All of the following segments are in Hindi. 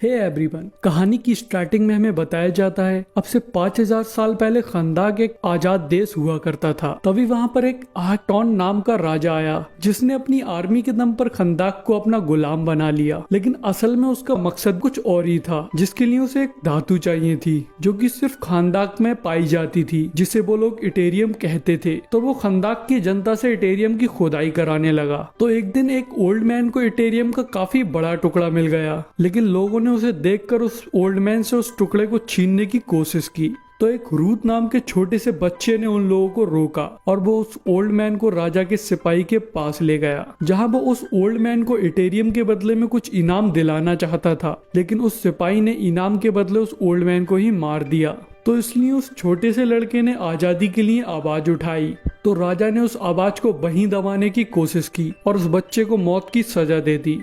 हे एवरीवन, कहानी की स्टार्टिंग में हमें बताया जाता है अब से 5000 साल पहले खंदाक एक आजाद देश हुआ करता था। तभी वहाँ पर एक आटॉन नाम का राजा आया जिसने अपनी आर्मी के दम पर खंदाक को अपना गुलाम बना लिया। लेकिन असल में उसका मकसद कुछ और ही था, जिसके लिए उसे एक धातु चाहिए थी जो कि सिर्फ खंदाक में पाई जाती थी, जिसे वो लोग इटेरियम कहते थे। तो वो खंदाक की जनता से इटेरियम की खुदाई कराने लगा। तो एक दिन एक ओल्ड मैन को इटेरियम का काफी बड़ा टुकड़ा मिल गया, लेकिन लोगों ने उसे देखकर उस ओल्ड मैन से उस टुकड़े को छीनने की कोशिश की। तो एक रूथ नाम के छोटे से बच्चे ने उन लोगों को रोका और वो उस ओल्ड मैन को राजा के सिपाही के पास ले गया, जहां वो उस ओल्ड मैन को इटेरियम के बदले में कुछ इनाम दिलाना चाहता था। लेकिन उस सिपाही ने इनाम के बदले उस ओल्ड मैन को ही मार दिया। तो इसलिए उस छोटे से लड़के ने आजादी के लिए आवाज उठाई। तो राजा ने उस आवाज को वहीं दबाने की कोशिश की और उस बच्चे को मौत की सजा दे दी।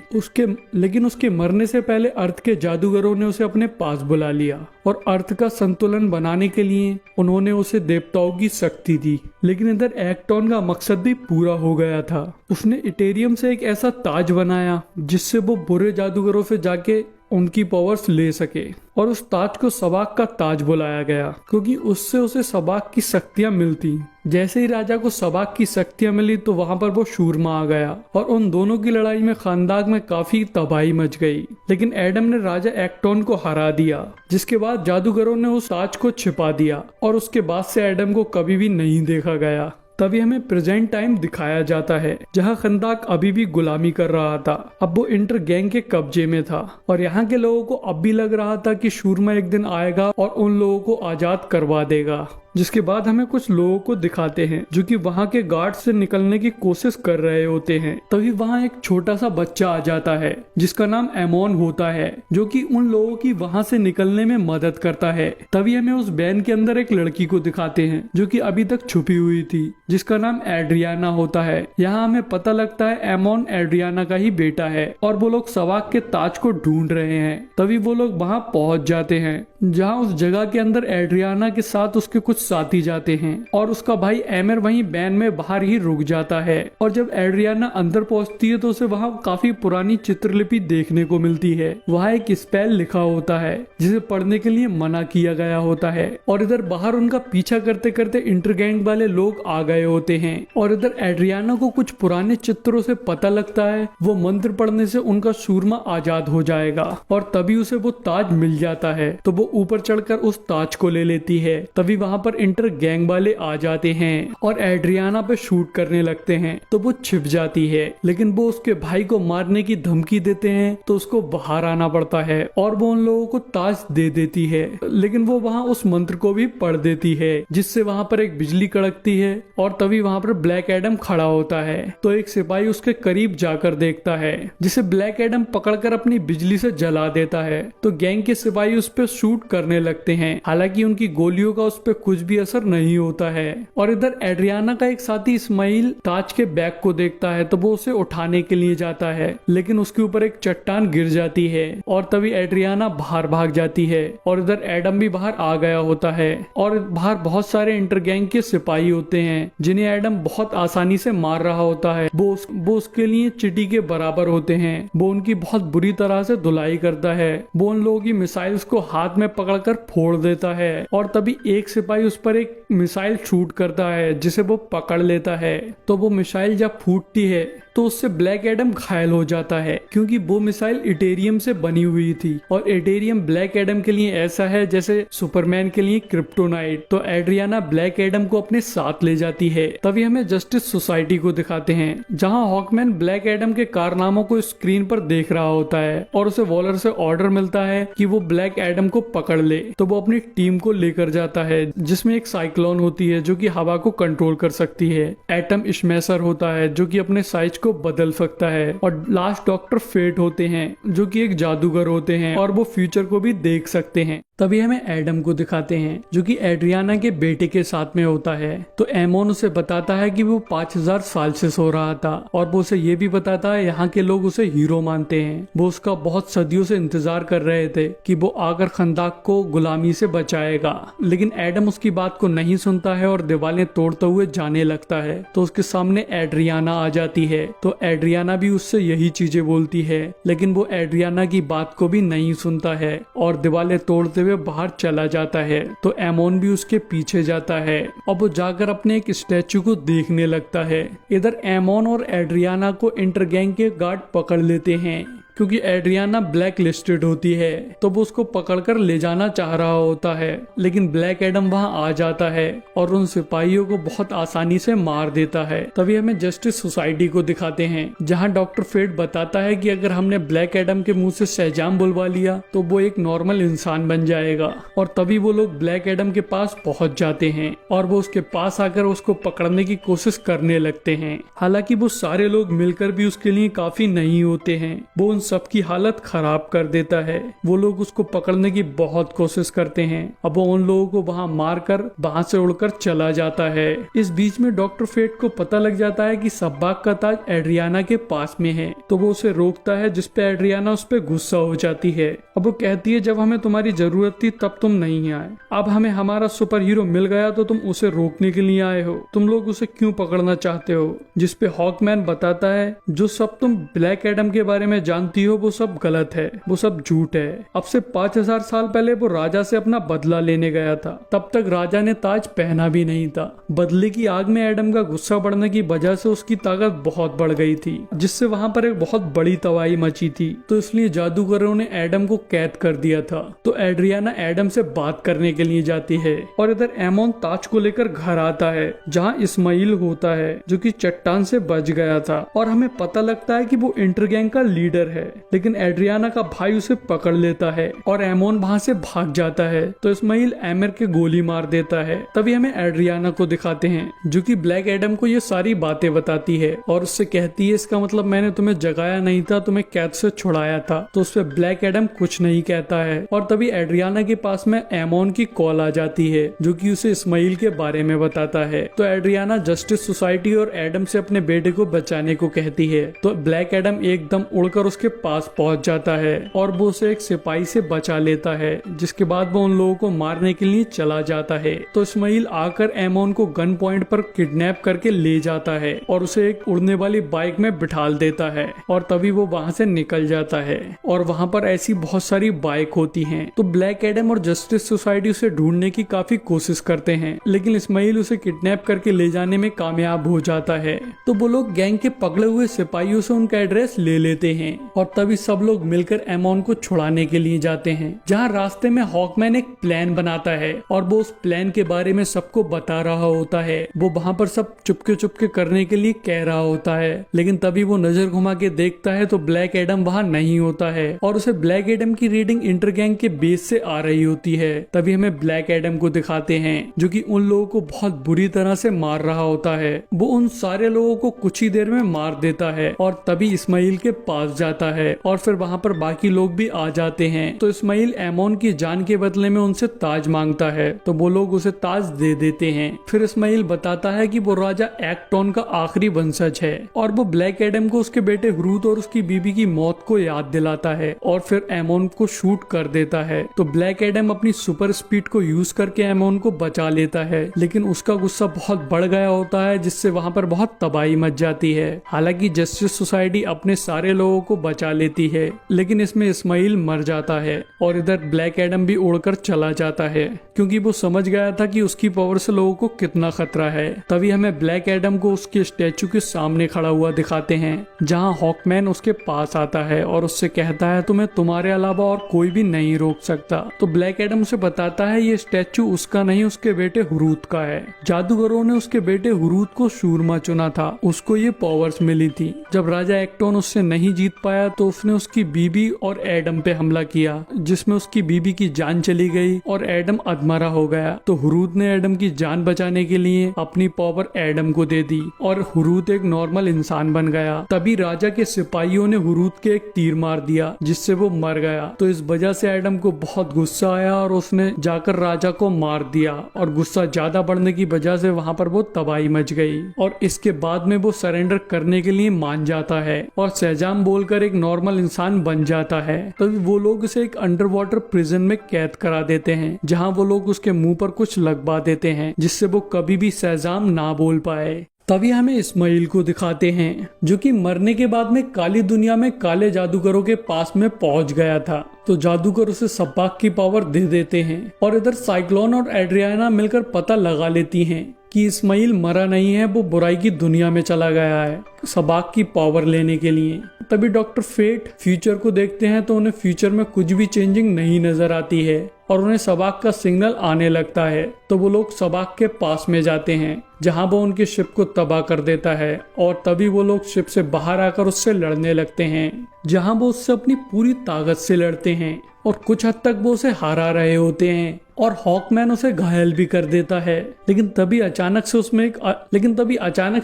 लेकिन उसके मरने से पहले अर्थ के जादूगरों ने उसे अपने पास बुला लिया और अर्थ का संतुलन बनाने के लिए उन्होंने उसे देवताओं की शक्ति दी। लेकिन इधर एक्टॉन का मकसद भी पूरा हो गया था। उसने इटेरियम से एक ऐसा ताज बनाया जिससे वो बुरे जादूगरों से जाके उनकी पावर्स ले सके, और उस ताज को सबाक का ताज बुलाया गया क्योंकि उससे उसे सबाक की शक्तियां मिलती। जैसे ही राजा को सबाक की शक्तियां मिली तो वहां पर वो शूरमा आ गया और उन दोनों की लड़ाई में खंदाक में काफी तबाही मच गई। लेकिन एडम ने राजा एक्टॉन को हरा दिया, जिसके बाद जादूगरों ने उस ताज को छिपा दिया और उसके बाद से एडम को कभी भी नहीं देखा गया। तभी हमें प्रेजेंट टाइम दिखाया जाता है जहां खंदाक अभी भी गुलामी कर रहा था। अब वो इंटर गैंग के कब्जे में था और यहाँ के लोगों को अब भी लग रहा था कि शूरमा एक दिन आएगा और उन लोगों को आजाद करवा देगा। जिसके बाद हमें कुछ लोगों को दिखाते हैं जो कि वहाँ के गार्ड से निकलने की कोशिश कर रहे होते हैं। तभी वहाँ एक छोटा सा बच्चा आ जाता है जिसका नाम एमोन होता है, जो कि उन लोगों की वहाँ से निकलने में मदद करता है। तभी हमें उस वैन के अंदर एक लड़की को दिखाते हैं जो कि अभी तक छुपी हुई थी, जिसका नाम एड्रियाना होता है। यहाँ हमें पता लगता है एमोन एड्रियाना का ही बेटा है और वो लोग सवाक के ताज को ढूंढ रहे हैं। तभी वो लोग वहाँ पहुँच जाते हैं जहाँ उस जगह के अंदर एड्रियाना के साथ उसके कुछ साथी जाते हैं और उसका भाई एमर वहीं वैन में बाहर ही रुक जाता है। और जब एड्रियाना अंदर पहुंचती है तो उसे वहां काफी पुरानी चित्रलिपि देखने को मिलती है। वहां एक स्पेल लिखा होता है जिसे पढ़ने के लिए मना किया गया होता है। और इधर बाहर उनका पीछा करते करते इंटरगैंग वाले लोग आ गए होते हैं और इधर एड्रियाना को कुछ पुराने चित्रों से पता लगता है वो मंत्र पढ़ने से उनका सूरमा आजाद हो जाएगा और तभी उसे वो ताज मिल जाता है। तो वो ऊपर चढ़कर उस ताज को ले लेती है। तभी वहां पर इंटर गैंग वाले आ जाते हैं और एड्रियाना पे शूट करने लगते हैं। तो वो छिप जाती है, लेकिन वो उसके भाई को मारने की धमकी देते हैं तो उसको बाहर आना पड़ता है और वो उन लोगों को ताज दे देती है। लेकिन वो वहां उस मंत्र को भी पढ़ देती है जिससे वहां पर एक बिजली कड़कती है और तभी वहां पर ब्लैक एडम खड़ा होता है। तो एक सिपाही उसके करीब जाकर देखता है जिसे ब्लैक एडम पकड़कर अपनी बिजली से जला देता है। तो गैंग के सिपाही उस पर शूट करने लगते हैं, हालांकि उनकी गोलियों का उस पर कुछ भी असर नहीं होता है। और इधर एड्रियाना का एक साथी इस्माइल ताज के बैग को देखता है तो वो उसे उठाने के लिए जाता है, लेकिन उसके ऊपर एक चट्टान गिर जाती है और तभी एड्रियाना बाहर भाग जाती है। और इधर एडम भी बाहर आ गया होता है और बाहर बहुत सारे इंटरगैंग के सिपाही होते हैं जिन्हें एडम बहुत आसानी से मार रहा होता है। वो उसके लिए चिटी के बराबर होते हैं। वो उनकी बहुत बुरी तरह से धुलाई करता है। वो उन लोगों की मिसाइल्स को हाथ में पकड़कर फोड़ देता है और तभी एक सिपाही उस पर एक मिसाइल शूट करता है जिसे वो पकड़ लेता है। तो वो मिसाइल जब फूटती है तो उससे ब्लैक एडम घायल हो जाता है क्योंकि वो मिसाइल इटेरियम से बनी हुई थी और इटेरियम ब्लैक एडम के लिए ऐसा है जैसे सुपरमैन के लिए क्रिप्टोनाइट। तो एड्रियाना ब्लैक एडम को अपने साथ ले जाती है। तभी हमें जस्टिस सोसाइटी को दिखाते हैं जहां हॉकमैन ब्लैक एडम के कारनामों को स्क्रीन पर देख रहा होता है और उसे वॉलर से ऑर्डर मिलता है कि वो ब्लैक एडम को पकड़ ले। तो वो अपनी टीम को लेकर जाता है जिसमें एक साइक्लोन होती है जो कि हवा को कंट्रोल कर सकती है, एटम स्मैशर होता है जो कि अपने साइज को बदल सकता है, और लास्ट डॉक्टर फेट होते हैं जो कि एक जादूगर होते हैं और वो फ्यूचर को भी देख सकते हैं। तभी हमें एडम को दिखाते हैं जो कि एड्रियाना के बेटे के साथ में होता है। तो एमोन उसे बताता है कि वो 5000 साल से सो रहा था और वो उसे ये भी बताता है यहाँ के लोग उसे हीरो मानते हैं। वो उसका बहुत सदियों से इंतजार कर रहे थे कि वो आकर खंदाक को गुलामी से बचाएगा। लेकिन एडम उसकी उसकी बात को नहीं सुनता है और दीवारें तोड़ते हुए जाने लगता है। तो उसके सामने एड्रियाना आ जाती है। तो एड्रियाना भी उससे यही चीजें बोलती है, लेकिन वो एड्रियाना की बात को भी नहीं सुनता है और दीवारें तोड़ते हुए बाहर चला जाता है। तो एमोन भी उसके पीछे जाता है और वो जाकर अपने एक स्टैचू को देखने लगता है। इधर एमोन और एड्रियाना को इंटरगैंग के गार्ड पकड़ लेते हैं क्योंकि एड्रियाना ब्लैक लिस्टेड होती है। तो वो उसको पकड़कर ले जाना चाह रहा होता है, लेकिन ब्लैक एडम वहां आ जाता है और उन सिपाहियों को बहुत आसानी से मार देता है। तभी हमें जस्टिस सोसाइटी को दिखाते हैं, जहां डॉक्टर फेट बताता है कि अगर हमने ब्लैक एडम के मुंह से शहजाम बुलवा लिया तो वो एक नॉर्मल इंसान बन जाएगा। और तभी वो लोग ब्लैक एडम के पास पहुंच जाते हैं और वो उसके पास आकर उसको पकड़ने की कोशिश करने लगते हैं। हालांकि वो सारे लोग मिलकर भी उसके लिए काफी नहीं होते हैं। वो सबकी हालत खराब कर देता है। वो लोग उसको पकड़ने की बहुत कोशिश करते हैं। अब वो उन लोगों को वहां मारकर वहां से उड़कर चला जाता है। इस बीच में डॉक्टर फेट को पता लग जाता है कि सब्बाक का ताज एड्रियाना के पास में है। तो वो उसे रोकता है, जिसपे एड्रियाना उस पर गुस्सा हो जाती है। अब वो कहती है, जब हमें तुम्हारी जरूरत थी तब तुम नहीं आए, अब हमें हमारा सुपर हीरो मिल गया तो तुम उसे रोकने के लिए आए हो। तुम लोग उसे क्यों पकड़ना चाहते हो? जिसपे हॉकमैन बताता है, जो सब तुम ब्लैक एडम के बारे में जानती हो वो सब गलत है, वो सब झूठ है। अब से 5000 साल पहले वो राजा से अपना बदला लेने गया था। तब तक राजा ने ताज पहना भी नहीं था। बदले की आग में एडम का गुस्सा बढ़ने की वजह से उसकी ताकत बहुत बढ़ गई थी, जिससे वहां पर एक बहुत बड़ी तबाही मची थी। तो इसलिए जादूगरों ने एडम को कैद कर दिया था। तो एड्रियाना एडम से बात करने के लिए जाती है और इधर एमोन ताज को लेकर घर आता है, जहाँ इस्माइल होता है जो कि चट्टान से बच गया था। और हमें पता लगता है कि वो इंटरगैंग का लीडर है, लेकिन एड्रियाना का भाई उसे पकड़ लेता है और एमोन वहां से भाग जाता है। तो इस्माइल एमर के गोली मार देता है। तभी हमें एड्रियाना को दिखाते हैं, जो कि ब्लैक एडम को ये सारी बातें बताती है और उससे कहती है, इसका मतलब मैंने तुम्हें जगाया नहीं था, तुम्हें कैद से छुड़ाया था। तो उस पर ब्लैक एडम कुछ नहीं कहता है। और तभी एड्रियाना के पास में एमोन की कॉल आ जाती है, जो कि उसे इस्माइल के बारे में बताता है। तो एड्रियाना जस्टिस सोसाइटी और एडम से अपने बेटे को बचाने को कहती है। तो ब्लैक एडम एकदम उड़कर उसके पास पहुंच जाता है और वो उसे एक सिपाही से बचा लेता है, जिसके बाद वो उन लोगों को मारने के लिए चला जाता है। तो इस्माइल आकर एमोन को गन पॉइंट पर किडनैप करके ले जाता है और उसे एक उड़ने वाली बाइक में बिठाल देता है और तभी वो वहां से निकल जाता है। और वहां पर ऐसी बहुत सारी बाइक होती हैं। तो ब्लैक एडम और जस्टिस सोसाइटी उसे ढूंढने की काफी कोशिश करते हैं, लेकिन इस्माइल उसे किडनैप करके ले जाने में कामयाब हो जाता है। तो वो लोग गैंग के पकड़े हुए सिपाहियों से उनका एड्रेस ले लेते हैं और तभी सब लोग मिलकर एमोन को छुड़ाने के लिए जाते हैं। जहां रास्ते में हॉकमैन एक प्लान बनाता है और वो उस प्लान के बारे में सबको बता रहा होता है। वो वहां पर सब चुपके करने के लिए कह रहा होता है, लेकिन तभी वो नजर घुमा के देखता है तो ब्लैक एडम वहां नहीं होता है और उसे ब्लैक एडम की रीडिंग इंटरगैंग के बेस से आ रही होती है। तभी हमें ब्लैक एडम को दिखाते हैं, जो कि उन लोगों को बहुत बुरी तरह से मार रहा होता है। वो उन सारे लोगों को कुछ ही देर में मार देता है और तभी इस्माइल के पास जाता है और फिर वहां पर बाकी लोग भी आ जाते हैं। तो इस्माइल एमोन की जान के बदले में उनसे ताज मांगता है, तो वो लोग उसे ताज दे देते हैं। फिर इस्माइल बताता है कि वो राजा एक्टोन का आखिरी वंशज है और वो ब्लैक एडम को उसके बेटे हरूद और उसकी बीबी की मौत को याद दिलाता है और फिर एमोन को शूट कर देता है। तो ब्लैक एडम अपनी सुपर स्पीड को यूज करके एमोन को बचा लेता है, लेकिन उसका गुस्सा बहुत बढ़ गया होता है, जिससे वहां पर बहुत तबाही मच जाती है। हालांकि जस्टिस सोसाइटी अपने सारे लोगों को बचा लेती है, लेकिन इसमें इस्माइल मर जाता है और इधर ब्लैक एडम भी उड़कर चला जाता है, क्योंकि वो समझ गया था कि उसकी पावर से लोगों को कितना खतरा है। तभी हमें ब्लैक एडम को उसके स्टैचू के सामने खड़ा हुआ दिखाते हैं, जहां हॉकमैन उसके पास आता है और उससे कहता है, तुम्हें तुम्हारे अलावा और कोई भी नहीं रोक सकता। तो ब्लैक एडम उसे बताता है, ये स्टैचू उसका नहीं, उसके बेटे हरूद का है। जादूगरों ने उसके बेटे हरूद को शूरमा चुना था, उसको ये पावर्स मिली थी। जब राजा एक्टोन उससे नहीं जीत पाया तो उसने उसकी बीबी और एडम पे हमला किया, जिसमें उसकी बीबी की जान चली गई और एडम अधमरा हो गया। तो हरूद ने एडम की जान बचाने के लिए अपनी पावर एडम को दे दी और हरूद एक नॉर्मल इंसान बन गया। तभी राजा के सिपाहियों ने हरूद के एक तीर मार दिया, जिससे वो मर गया। तो इस वजह से एडम को बहुत गुस्सा आया और उसने जाकर राजा को मार दिया और गुस्सा ज्यादा बढ़ने की वजह से वहां पर वो तबाही मच गई और इसके बाद में वो सरेंडर करने के लिए मान जाता है और शहजाम बोलकर एक नॉर्मल इंसान बन जाता है। तभी वो लोग उसे एक अंडर वाटर प्रिजन में कैद करा देते हैं, जहाँ वो लोग उसके मुंह पर कुछ लगवा देते हैं जिससे वो कभी भी सैजाम ना बोल पाए। तभी हमें इस्माइल को दिखाते हैं जो कि मरने के बाद में काली दुनिया में काले जादूगरों के पास में पहुंच गया था। तो जादूगर उसे सब्बाक की पावर दे देते हैं और इधर साइक्लोन और एड्रियाना मिलकर पता लगा लेती हैं कि इस्माइल मरा नहीं है, वो बुराई की दुनिया में चला गया है सब्बाक की पावर लेने के लिए। तभी डॉक्टर फेट फ्यूचर को देखते हैं तो उन्हें फ्यूचर में कुछ भी चेंजिंग नहीं नजर आती है और उन्हें सब्बाक का सिग्नल आने लगता है। तो वो लोग सब्बाक के पास में जाते हैं जहां वो उनके शिप को तबाह कर देता है और तभी वो लोग शिप से बाहर आकर उससे लड़ने लगते हैं, जहां वो उससे अपनी पूरी ताकत से लड़ते हैं और कुछ हद तक वो उसे हरा रहे होते हैं और हॉकमैन उसे घायल भी कर देता है। लेकिन तभी अचानक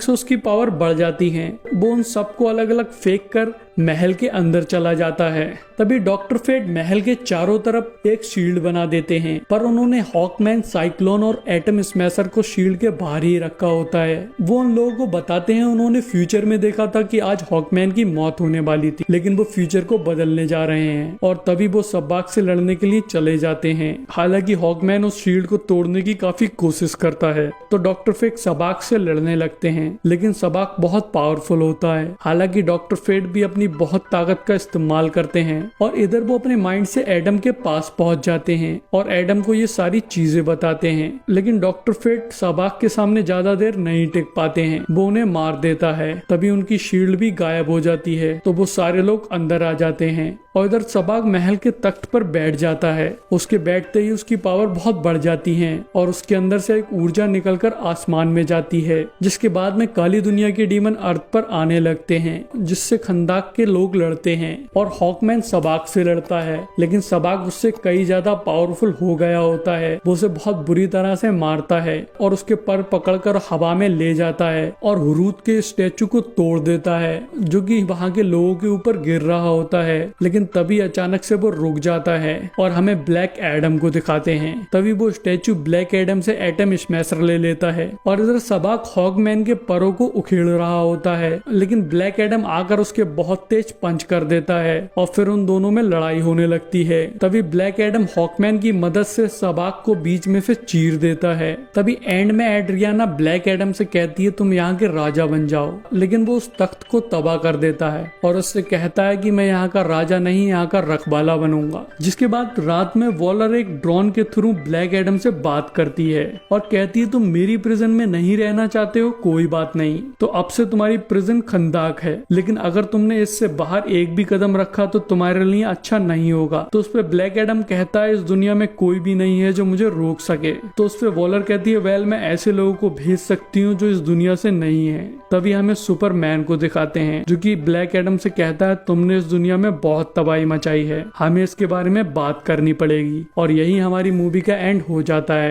से उसकी पावर बढ़ जाती है। वो उन सबको अलग अलग फेंक कर महल के अंदर चला जाता है। तभी डॉक्टर फेट महल के चारों तरफ एक शील्ड बना देते हैं, पर उन्होंने हॉकमैन, साइक्लोन और एटम स्मैशर को शील्ड के बाहर ही रखा होता है। वो उन लोगों को बताते हैं उन्होंने फ्यूचर में देखा था कि आज हॉकमैन की मौत होने वाली थी, लेकिन वो फ्यूचर को बदलने जा रहे हैं और तभी वो सब्बाक से लड़ने के लिए चले जाते हैं। हालांकि हॉकमैन उस शील्ड को तोड़ने की काफी कोशिश करता है तो डॉक्टर फेट सब्बाक से लड़ने लगते हैं, लेकिन सब्बाक बहुत पावरफुल होता है। हालांकि डॉक्टर फेट भी अपनी बहुत ताकत का इस्तेमाल करते हैं और इधर वो अपने माइंड से एडम के पास पहुंच जाते हैं और एडम को ये सारी चीजें बताते हैं। लेकिन डॉक्टर फेट सब्बाक के सामने ज्यादा देर नहीं टिक पाते हैं, वो उन्हें मार देता है। तभी उनकी शील्ड भी गायब हो जाती है तो वो सारे लोग अंदर आ जाते हैं और इधर सब्बाक महल के तख्त पर बैठ जाता है। उसके बैठते ही उसकी पावर बहुत बढ़ जाती है और उसके अंदर से एक ऊर्जा निकलकर आसमान में जाती है, जिसके बाद में काली दुनिया के डीमन अर्थ पर आने लगते हैं, जिससे खंदाक के लोग लड़ते हैं और हॉकमैन सब्बाक से लड़ता है। लेकिन सब्बाक उससे कई ज्यादा पावरफुल हो गया होता है। वो उसे बहुत बुरी तरह से मारता है और उसके पर पकड़कर हवा में ले जाता है और हुरूद के स्टैचू को तोड़ देता है जो कि वहाँ के लोगों के ऊपर गिर रहा होता है। लेकिन तभी अचानक से वो रुक जाता है और हमें ब्लैक एडम को दिखाते हैं। तभी वो स्टैचू ब्लैक एडम से एटम स्मैशर ले लेता है और इधर सब्बाक हॉकमैन के परों को उखेड़ रहा होता है, लेकिन ब्लैक एडम आकर उसके बहुत तेज पंच कर देता है और फिर उन दोनों में लड़ाई होने लगती है। तभी ब्लैक एडम हॉकमैन की मदद से सब्बाक को बीच में से चीर देता है। तभी एंड में एड्रियाना ब्लैक एडम से कहती है तुम यहाँ के राजा बन जाओ, लेकिन वो उस तख्त को तबाह कर देता है और उससे कहता है कि मैं यहाँ का राजा नहीं, यहाँ का रखवाला बनूंगा। जिसके बाद रात में वॉलर एक ड्रोन के थ्रू ब्लैक एडम से बात करती है और कहती है तुम मेरी प्रिजन में नहीं रहना चाहते हो, कोई बात नहीं, तो अब से तुम्हारी प्रिजन खंदाक है, लेकिन अगर तुमने इससे बाहर एक भी कदम रखा तो तुम्हारे लिए अच्छा नहीं होगा। तो उस पे ब्लैक एडम कहता है इस दुनिया में कोई भी नहीं है जो मुझे रोक सके। तो उस पे वॉलर कहती है वेल मैं ऐसे लोगों को भेज सकती हूँ जो इस दुनिया से नहीं है। तभी हमें सुपरमैन को दिखाते हैं जो कि ब्लैक एडम से कहता है तुमने इस दुनिया में बहुत तबाही मचाई है, हमें इसके बारे में बात करनी पड़ेगी। और यही हमारी मूवी का एंड हो जाता है।